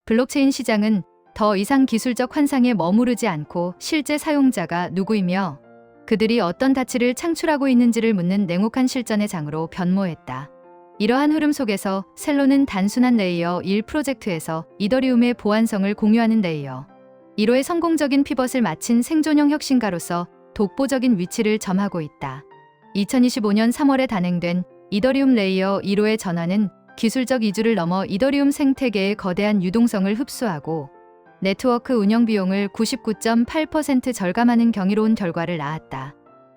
블록체인 시장은 더 이상 기술적 환상에 머무르지 않고 실제 사용자가 누구이며 그들이 어떤 가치를 창출하고 있는지를 묻는 냉혹한 실전의 장으로 변모했다. 이러한 흐름 속에서 셀로는 단순한 레이어 1 프로젝트에서 이더리움의 보안성을 공유하는 레이어 1호의 성공적인 피벗을 마친 생존형 혁신가로서 독보적인 위치를 점하고 있다. 2025년 3월에 단행된 이더리움 레이어 1호의 전환은 기술적 이주를 넘어 이더리움 생태계의 거대한 유동성을 흡수하고 네트워크 운영 비용을 99.8% 절감하는 경이로운 결과를 낳았다.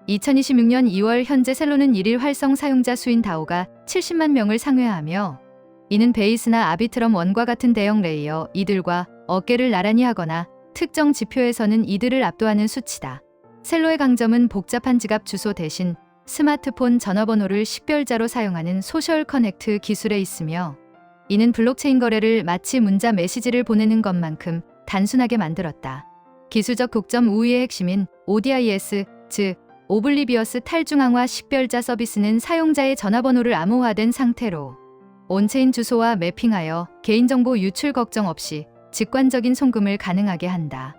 2026년 2월 현재 셀로는 1일 활성 사용자 수인 다오가 70만 명을 상회하며 이는 베이스나 아비트럼1과 같은 대형 레이어 이들과 어깨를 나란히 하거나 특정 지표에서는 이들을 압도하는 수치다. 셀로의 강점은 복잡한 지갑 주소 대신 스마트폰 전화번호를 식별자로 사용하는 소셜 커넥트 기술에 있으며 이는 블록체인 거래를 마치 문자 메시지를 보내는 것만큼 단순하게 만들었다. 기술적 독점 우위의 핵심인 ODIS, 즉 오블리비어스 탈중앙화 식별자 서비스는 사용자의 전화번호를 암호화된 상태로 온체인 주소와 매핑하여 개인정보 유출 걱정 없이 직관적인 송금을 가능하게 한다.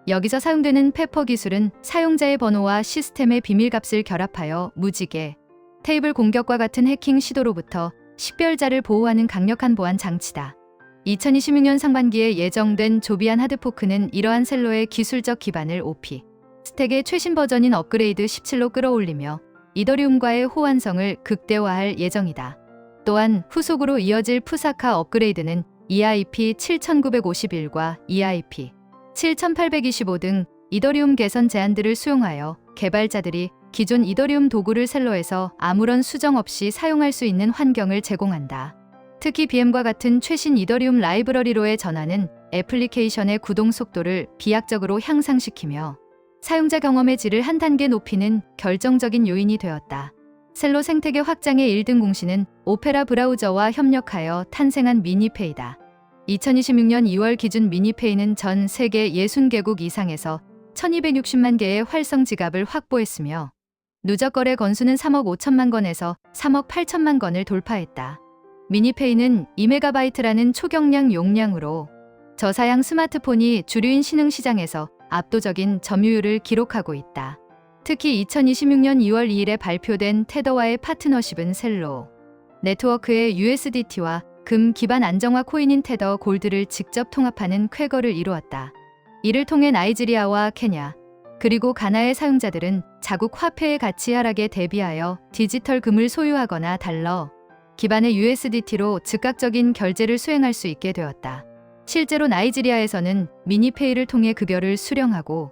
여기서 사용되는 페퍼 기술은 사용자의 번호와 시스템의 비밀값을 결합하여 무지개, 테이블 공격과 같은 해킹 시도로부터 식별자를 보호하는 강력한 보안 장치다. 2026년 상반기에 예정된 조비안 하드포크는 이러한 셀로의 기술적 기반을 OP 스택의 최신 버전인 업그레이드 17로 끌어올리며 이더리움과의 호환성을 극대화할 예정이다. 또한 후속으로 이어질 푸사카 업그레이드는 EIP 7951과 EIP 7825 등 이더리움 개선 제안들을 수용하여 개발자들이 기존 이더리움 도구를 셀로에서 아무런 수정 없이 사용할 수 있는 환경을 제공한다. 특히 BM과 같은 최신 이더리움 라이브러리로의 전환은 애플리케이션의 구동 속도를 비약적으로 향상시키며 사용자 경험의 질을 한 단계 높이는 결정적인 요인이 되었다. 셀로 생태계 확장의 1등 공신은 오페라 브라우저와 협력하여 탄생한 미니페이다. 2026년 2월 기준 미니페이는 전 세계 60개국 이상에서 1260만 개의 활성 지갑을 확보했으며 누적 거래 건수는 3억 5천만 건에서 3억 8천만 건을 돌파했다. 미니페이는 2MB라는 초경량 용량으로 저사양 스마트폰이 주류인 신흥 시장에서 압도적인 점유율을 기록하고 있다. 특히 2026년 2월 2일에 발표된 테더와의 파트너십은 셀로 네트워크의 USDT와 금 기반 안정화 코인인 테더 골드를 직접 통합하는 쾌거를 이루었다. 이를 통해 나이지리아와 케냐, 그리고 가나의 사용자들은 자국 화폐의 가치 하락에 대비하여 디지털 금을 소유하거나 달러 기반의 USDT로 즉각적인 결제를 수행할 수 있게 되었다. 실제로 나이지리아에서는 미니페이를 통해 급여를 수령하고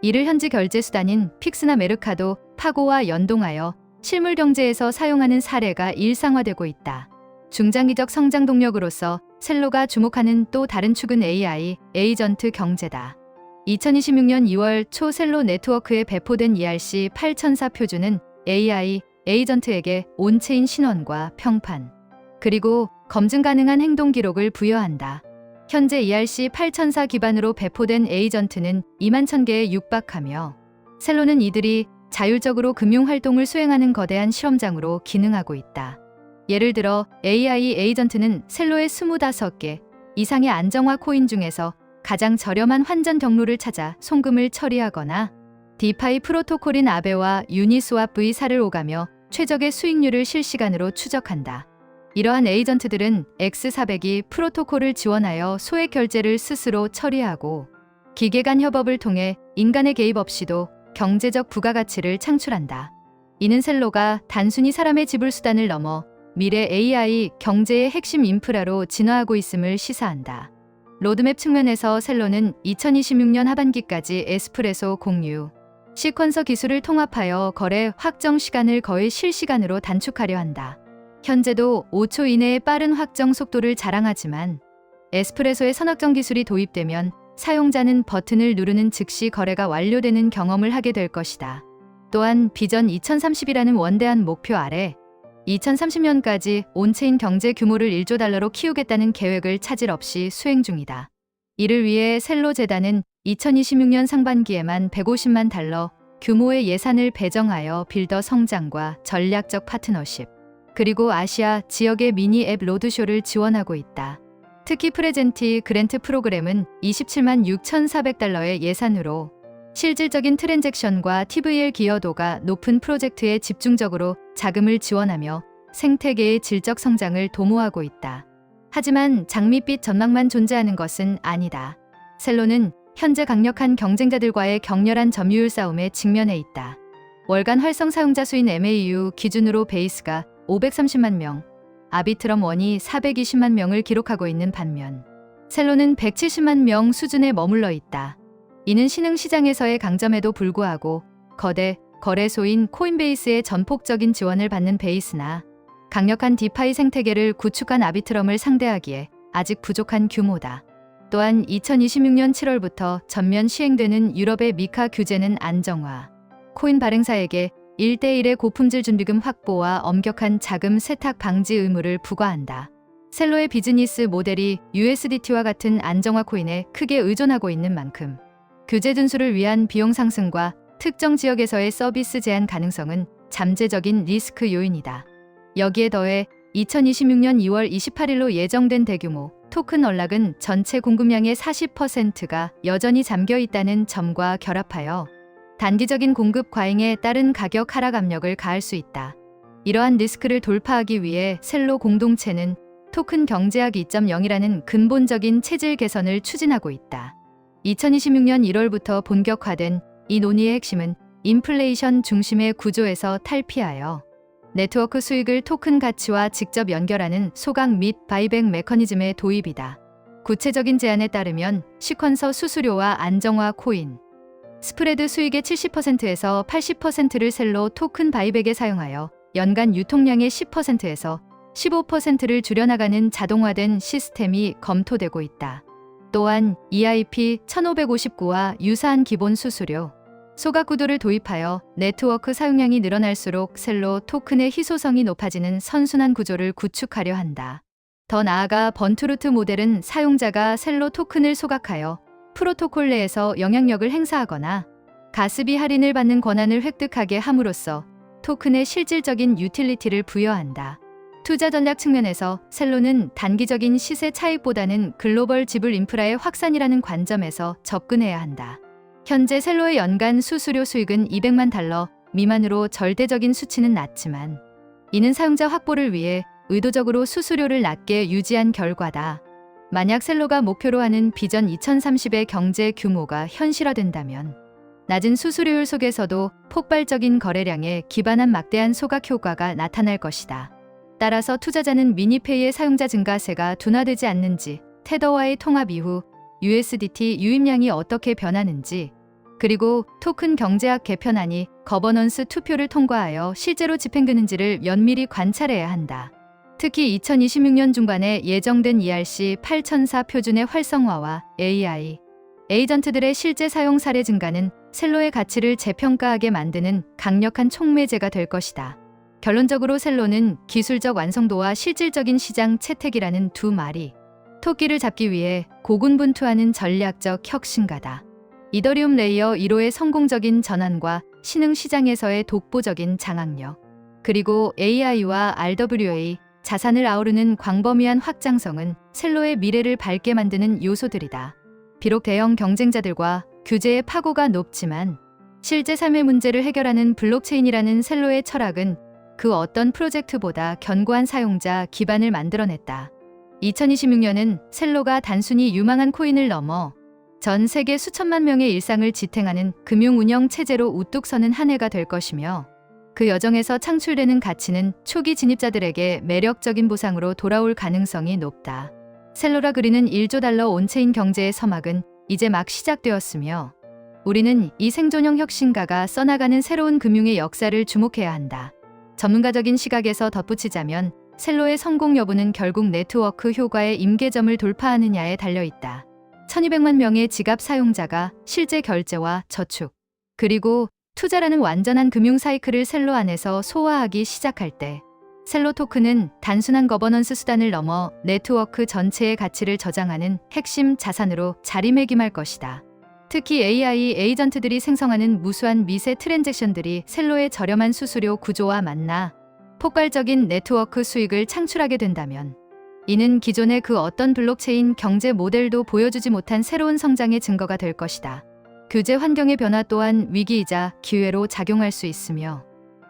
이를 현지 결제 수단인 픽스나 메르카도 파고와 연동하여 실물 경제에서 사용하는 사례가 일상화되고 있다. 중장기적 성장 동력으로서 셀로가 주목하는 또 다른 축은 AI, 에이전트 경제다. 2026년 2월 초 셀로 네트워크에 배포된 ERC8004 표준은 AI, 에이전트에게 온체인 신원과 평판, 그리고 검증 가능한 행동 기록을 부여한다. 현재 ERC8004 기반으로 배포된 에이전트는 2만 1000개에 육박하며 셀로는 이들이 자율적으로 금융활동을 수행하는 거대한 실험장으로 기능하고 있다. 예를 들어 AI 에이전트는 셀로의 25개 이상의 안정화 코인 중에서 가장 저렴한 환전 경로를 찾아 송금을 처리하거나 디파이 프로토콜인 아베와 유니스왑 V4를 오가며 최적의 수익률을 실시간으로 추적한다. 이러한 에이전트들은 X402 프로토콜을 지원하여 소액 결제를 스스로 처리하고 기계 간 협업을 통해 인간의 개입 없이도 경제적 부가가치를 창출한다. 이는 셀로가 단순히 사람의 지불 수단을 넘어 미래 AI 경제의 핵심 인프라로 진화하고 있음을 시사한다. 로드맵 측면에서 셀로는 2026년 하반기까지 에스프레소 공유, 시퀀서 기술을 통합하여 거래 확정 시간을 거의 실시간으로 단축하려 한다. 현재도 5초 이내의 빠른 확정 속도를 자랑하지만 에스프레소의 선확정 기술이 도입되면 사용자는 버튼을 누르는 즉시 거래가 완료되는 경험을 하게 될 것이다. 또한 비전 2030이라는 원대한 목표 아래 2030년까지 온체인 경제 규모를 1조 달러로 키우겠다는 계획을 차질 없이 수행 중이다. 이를 위해 셀로 재단은 2026년 상반기에만 150만 달러 규모의 예산을 배정하여 빌더 성장과 전략적 파트너십, 그리고 아시아 지역의 미니 앱 로드쇼를 지원하고 있다. 특히 프레젠티 그랜트 프로그램은 27만 6,400달러의 예산으로 실질적인 트랜잭션과 TVL 기여도가 높은 프로젝트에 집중적으로 자금을 지원하며 생태계의 질적 성장을 도모하고 있다. 하지만 장밋빛 전망만 존재하는 것은 아니다. 셀로는 현재 강력한 경쟁자들과의 격렬한 점유율 싸움에 직면해 있다. 월간 활성 사용자 수인 MAU 기준으로 베이스가 530만 명, 아비트럼1이 420만 명을 기록하고 있는 반면 셀로는 170만 명 수준에 머물러 있다. 이는 신흥 시장에서의 강점에도 불구하고 거대 거래소인 코인베이스의 전폭적인 지원을 받는 베이스나 강력한 디파이 생태계를 구축한 아비트럼을 상대하기에 아직 부족한 규모다. 또한 2026년 7월부터 전면 시행되는 유럽의 미카 규제는 안정화, 코인 발행사에게 1대1의 고품질 준비금 확보와 엄격한 자금 세탁 방지 의무를 부과한다. 셀로의 비즈니스 모델이 USDT와 같은 안정화 코인에 크게 의존하고 있는 만큼 규제 준수를 위한 비용 상승과 특정 지역에서의 서비스 제한 가능성은 잠재적인 리스크 요인이다. 여기에 더해 2026년 2월 28일로 예정된 대규모 토큰 언락은 전체 공급량의 40%가 여전히 잠겨 있다는 점과 결합하여 단기적인 공급 과잉에 따른 가격 하락 압력을 가할 수 있다. 이러한 리스크를 돌파하기 위해 셀로 공동체는 토큰 경제학 2.0이라는 근본적인 체질 개선을 추진하고 있다. 2026년 1월부터 본격화된 이 논의의 핵심은 인플레이션 중심의 구조에서 탈피하여 네트워크 수익을 토큰 가치와 직접 연결하는 소각 및 바이백 메커니즘의 도입이다. 구체적인 제안에 따르면 시퀀서 수수료와 안정화 코인, 스프레드 수익의 70%에서 80%를 셀로 토큰 바이백에 사용하여 연간 유통량의 10%에서 15%를 줄여나가는 자동화된 시스템이 검토되고 있다. 또한 EIP 1559와 유사한 기본 수수료, 소각 구도를 도입하여 네트워크 사용량이 늘어날수록 셀로 토큰의 희소성이 높아지는 선순환 구조를 구축하려 한다. 더 나아가 번투루트 모델은 사용자가 셀로 토큰을 소각하여 프로토콜 내에서 영향력을 행사하거나 가스비 할인을 받는 권한을 획득하게 함으로써 토큰의 실질적인 유틸리티를 부여한다. 투자 전략 측면에서 셀로는 단기적인 시세 차익보다는 글로벌 지불 인프라의 확산이라는 관점에서 접근해야 한다. 현재 셀로의 연간 수수료 수익은 200만 달러 미만으로 절대적인 수치는 낮지만 이는 사용자 확보를 위해 의도적으로 수수료를 낮게 유지한 결과다. 만약 셀로가 목표로 하는 비전 2030의 경제 규모가 현실화된다면 낮은 수수료율 속에서도 폭발적인 거래량에 기반한 막대한 소각 효과가 나타날 것이다. 따라서 투자자는 미니페이의 사용자 증가세가 둔화되지 않는지, 테더와의 통합 이후 USDT 유입량이 어떻게 변하는지, 그리고 토큰 경제학 개편안이 거버넌스 투표를 통과하여 실제로 집행되는지를 면밀히 관찰해야 한다. 특히 2026년 중반에 예정된 ERC 8004 표준의 활성화와 AI, 에이전트들의 실제 사용 사례 증가는 셀로의 가치를 재평가하게 만드는 강력한 촉매제가 될 것이다. 결론적으로 셀로는 기술적 완성도와 실질적인 시장 채택이라는 두 말이 토끼를 잡기 위해 고군분투하는 전략적 혁신가다. 이더리움 레이어 1호의 성공적인 전환과 신흥 시장에서의 독보적인 장악력, 그리고 AI와 RWA, 자산을 아우르는 광범위한 확장성은 셀로의 미래를 밝게 만드는 요소들이다. 비록 대형 경쟁자들과 규제의 파고가 높지만 실제 삶의 문제를 해결하는 블록체인이라는 셀로의 철학은 그 어떤 프로젝트보다 견고한 사용자 기반을 만들어냈다. 2026년은 셀로가 단순히 유망한 코인을 넘어 전 세계 수천만 명의 일상을 지탱하는 금융 운영 체제로 우뚝 서는 한 해가 될 것이며 그 여정에서 창출되는 가치는 초기 진입자들에게 매력적인 보상으로 돌아올 가능성이 높다. 셀로라 그리는 1조 달러 온체인 경제의 서막은 이제 막 시작되었으며 우리는 이 생존형 혁신가가 써나가는 새로운 금융의 역사를 주목해야 한다. 전문가적인 시각에서 덧붙이자면 셀로의 성공 여부는 결국 네트워크 효과의 임계점을 돌파하느냐에 달려있다. 1200만 명의 지갑 사용자가 실제 결제와 저축, 그리고 투자라는 완전한 금융 사이클을 셀로 안에서 소화하기 시작할 때 셀로 토큰은 단순한 거버넌스 수단을 넘어 네트워크 전체의 가치를 저장하는 핵심 자산으로 자리매김할 것이다. 특히 AI 에이전트들이 생성하는 무수한 미세 트랜잭션들이 셀로의 저렴한 수수료 구조와 만나 폭발적인 네트워크 수익을 창출하게 된다면 이는 기존의 그 어떤 블록체인 경제 모델도 보여주지 못한 새로운 성장의 증거가 될 것이다. 규제 환경의 변화 또한 위기이자 기회로 작용할 수 있으며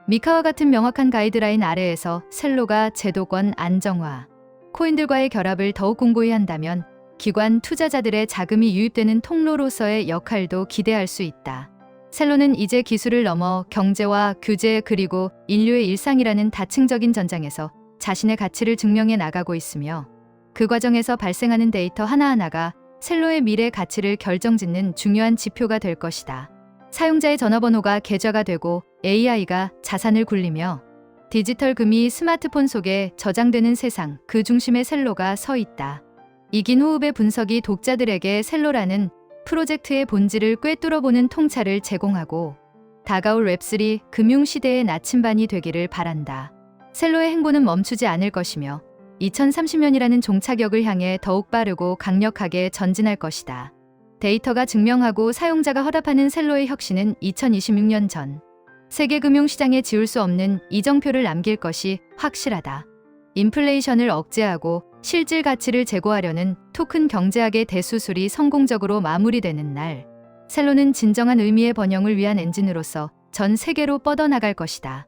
미카와 같은 명확한 가이드라인 아래에서 셀로가 제도권 안정화, 코인들과의 결합을 더욱 공고히 한다면 기관 투자자들의 자금이 유입되는 통로로서의 역할도 기대할 수 있다. 셀로는 이제 기술을 넘어 경제와 규제 그리고 인류의 일상이라는 다층적인 전장에서 자신의 가치를 증명해 나가고 있으며 그 과정에서 발생하는 데이터 하나하나가 셀로의 미래 가치를 결정짓는 중요한 지표가 될 것이다. 사용자의 전화번호가 계좌가 되고 AI가 자산을 굴리며 디지털 금이 스마트폰 속에 저장되는 세상, 그 중심에 셀로가 서 있다. 이긴 호흡의 분석이 독자들에게 셀로라는 프로젝트의 본질을 꿰뚫어보는 통찰을 제공하고 다가올 웹3 금융시대의 나침반이 되기를 바란다. 셀로의 행보는 멈추지 않을 것이며 2030년이라는 종착역을 향해 더욱 빠르고 강력하게 전진할 것이다. 데이터가 증명하고 사용자가 허락하는 셀로의 혁신은 2026년 전 세계 금융시장에 지울 수 없는 이정표를 남길 것이 확실하다. 인플레이션을 억제하고 실질 가치를 제고하려는 토큰 경제학의 대수술이 성공적으로 마무리되는 날, 셀로는 진정한 의미의 번영을 위한 엔진으로서 전 세계로 뻗어나갈 것이다.